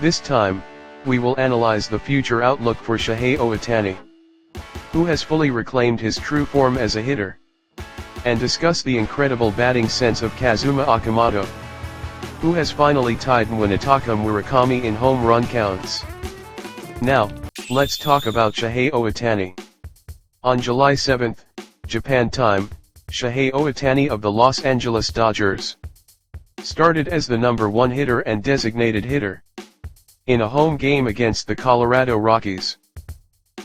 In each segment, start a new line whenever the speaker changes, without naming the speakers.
This time, we will analyze the future outlook for Shohei Ohtani, who has fully reclaimed his true form as a hitter, and discuss the incredible batting sense of Kazuma Okamoto, who has finally tied YONONAKA Murakami in home run counts. Now, let's talk about Shohei Ohtani. On July 7, Japan time, Shohei Ohtani of the Los Angeles Dodgers started as the number 1 hitter and designated hitter in a home game against the Colorado Rockies.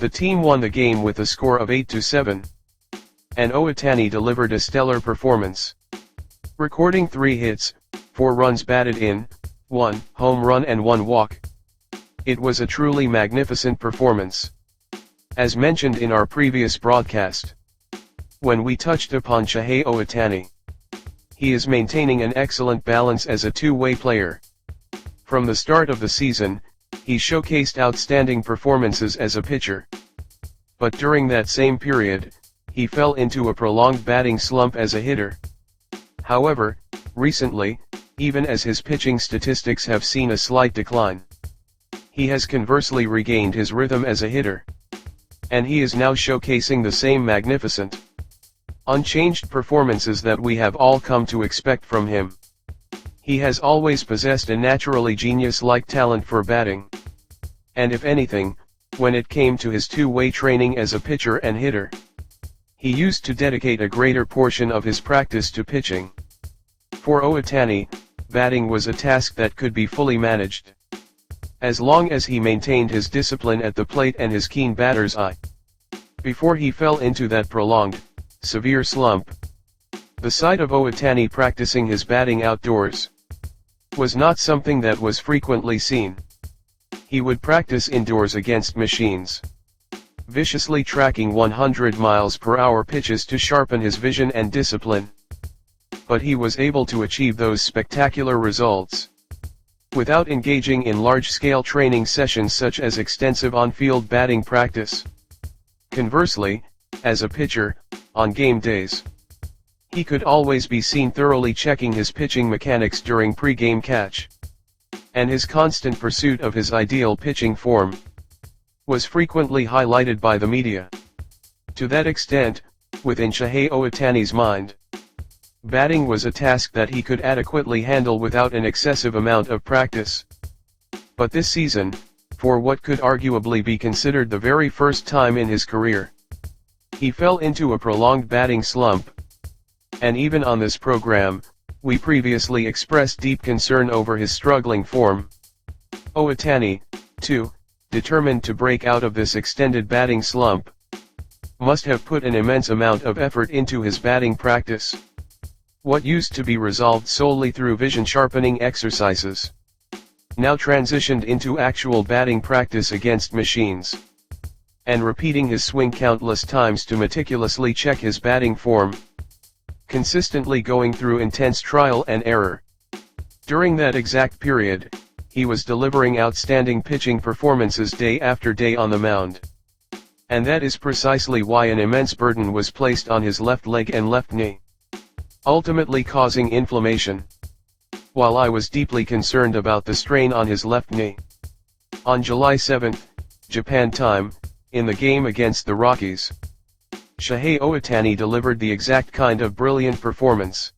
The team won the game with a score of 8-7, and Ohtani delivered a stellar performance, recording 3 hits, 4 runs batted in, 1 home run and 1 walk. It was a truly magnificent performance. As mentioned in our previous broadcast, when we touched upon Shohei Ohtani, he is maintaining an excellent balance as a two-way player. From the start of the season, he showcased outstanding performances as a pitcher. But during that same period, he fell into a prolonged batting slump as a hitter. However, recently, even as his pitching statistics have seen a slight decline, he has conversely regained his rhythm as a hitter, and he is now showcasing the same magnificent, unchanged performances that we have all come to expect from him. He has always possessed a naturally genius-like talent for batting, and if anything, when it came to his two-way training as a pitcher and hitter, he used to dedicate a greater portion of his practice to pitching. For Ohtani, batting was a task that could be fully managed, as long as he maintained his discipline at the plate and his keen batter's eye. Before he fell into that prolonged, severe slump, the sight of Ohtani practicing his batting outdoors was not something that was frequently seen. He would practice indoors against machines, viciously tracking 100 miles per hour pitches to sharpen his vision and discipline. But he was able to achieve those spectacular results without engaging in large-scale training sessions such as extensive on-field batting practice. Conversely, as a pitcher, on game days, he could always be seen thoroughly checking his pitching mechanics during pre-game catch, and his constant pursuit of his ideal pitching form was frequently highlighted by the media. To that extent, within Shohei Ohtani's mind, batting was a task that he could adequately handle without an excessive amount of practice. But this season, for what could arguably be considered the very first time in his career, he fell into a prolonged batting slump. And even on this program, we previously expressed deep concern over his struggling form. Ohtani, too, determined to break out of this extended batting slump, must have put an immense amount of effort into his batting practice. What used to be resolved solely through vision sharpening exercises now transitioned into actual batting practice against machines, and repeating his swing countless times to meticulously check his batting form, consistently going through intense trial and error. During that exact period, he was delivering outstanding pitching performances day after day on the mound. And that is precisely why an immense burden was placed on his left leg and left knee, ultimately causing inflammation. While I was deeply concerned about the strain on his left knee, on July 7, Japan time, in the game against the Rockies, Shohei Ohtani delivered the exact kind of brilliant performance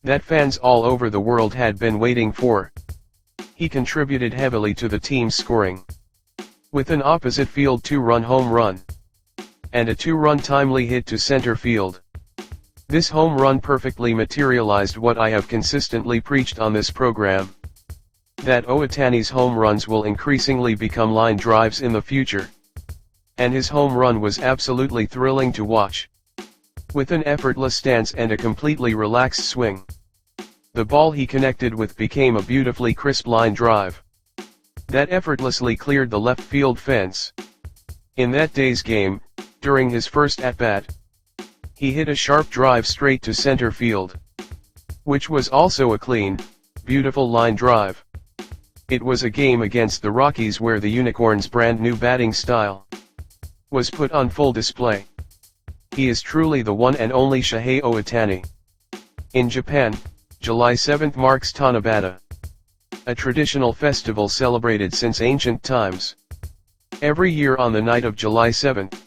that fans all over the world had been waiting for. He contributed heavily to the team's scoring, with an opposite field 2-run home run, and a 2-run timely hit to center field. This home run perfectly materialized what I have consistently preached on this program, that Ohtani's home runs will increasingly become line drives in the future. And his home run was absolutely thrilling to watch. With an effortless stance and a completely relaxed swing, the ball he connected with became a beautifully crisp line drive that effortlessly cleared the left field fence. In that day's game, during his first at-bat, he hit a sharp drive straight to center field, which was also a clean, beautiful line drive. It was a game against the Rockies where the Unicorns' brand new batting style was put on full display. He is truly the one and only Shohei Ohtani. In Japan, July 7 marks Tanabata a traditional festival celebrated since ancient times. Every year on the night of July 7th,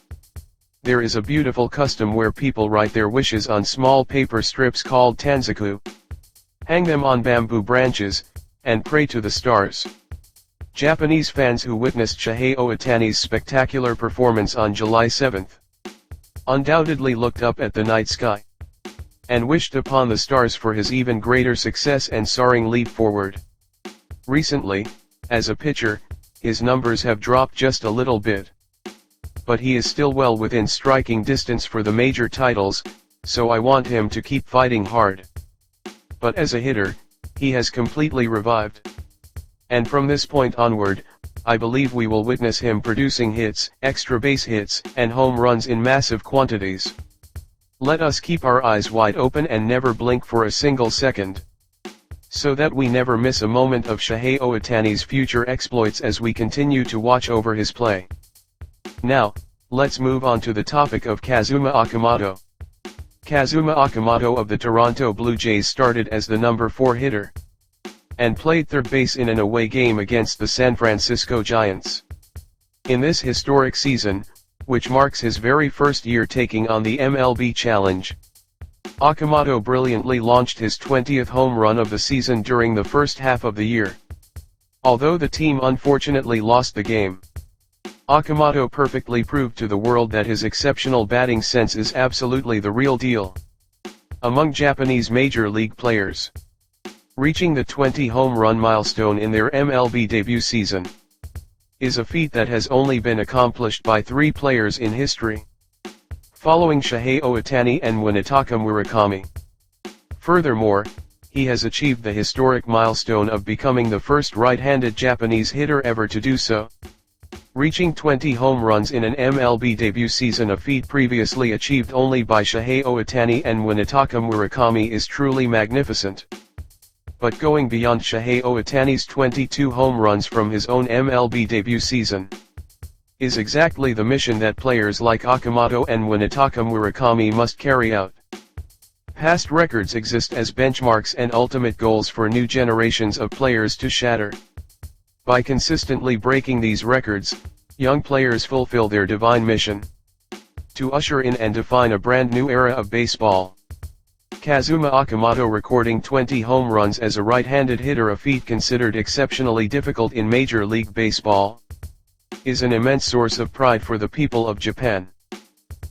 there is a beautiful custom where people write their wishes on small paper strips called tanzaku, hang them on bamboo branches, and pray to the stars. Japanese fans who witnessed Shohei Ohtani's spectacular performance on July 7th undoubtedly looked up at the night sky and wished upon the stars for his even greater success and soaring leap forward. Recently, as a pitcher, his numbers have dropped just a little bit. But he is still well within striking distance for the major titles, so I want him to keep fighting hard. But as a hitter, he has completely revived. And from this point onward, I believe we will witness him producing hits, extra base hits, and home runs in massive quantities. Let us keep our eyes wide open and never blink for a single second, so that we never miss a moment of Shohei Ohtani's future exploits as we continue to watch over his play. Now, let's move on to the topic of Kazuma Okamoto. Kazuma Okamoto of the Toronto Blue Jays started as the number 4 hitter and played third base in an away game against the San Francisco Giants. In this historic season, which marks his very first year taking on the MLB Challenge, Okamoto brilliantly launched his 20th home run of the season during the first half of the year. Although the team unfortunately lost the game, Okamoto perfectly proved to the world that his exceptional batting sense is absolutely the real deal. Among Japanese major league players, reaching the 20 home run milestone in their MLB debut season is a feat that has only been accomplished by 3 players in history, following Shohei Ohtani and Munetaka Murakami. Furthermore, he has achieved the historic milestone of becoming the first right-handed Japanese hitter ever to do so, reaching 20 home runs in an MLB debut season, a feat previously achieved only by Shohei Ohtani and Munetaka Murakami is truly magnificent. But going beyond Shohei Ohtani's 22 home runs from his own MLB debut season is exactly the mission that players like Okamoto and Munetaka Murakami must carry out. Past records exist as benchmarks and ultimate goals for new generations of players to shatter. By consistently breaking these records, young players fulfill their divine mission to usher in and define a brand new era of baseball. Kazuma Okamoto recording 20 home runs as a right-handed hitter, a feat considered exceptionally difficult in Major League Baseball, is an immense source of pride for the people of Japan.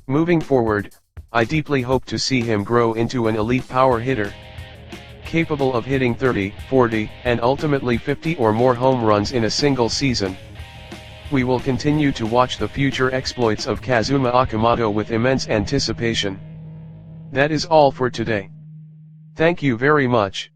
Moving forward, I deeply hope to see him grow into an elite power hitter, capable of hitting 30, 40, and ultimately 50 or more home runs in a single season. We will continue to watch the future exploits of Kazuma Okamoto with immense anticipation. That is all for today. Thank you very much.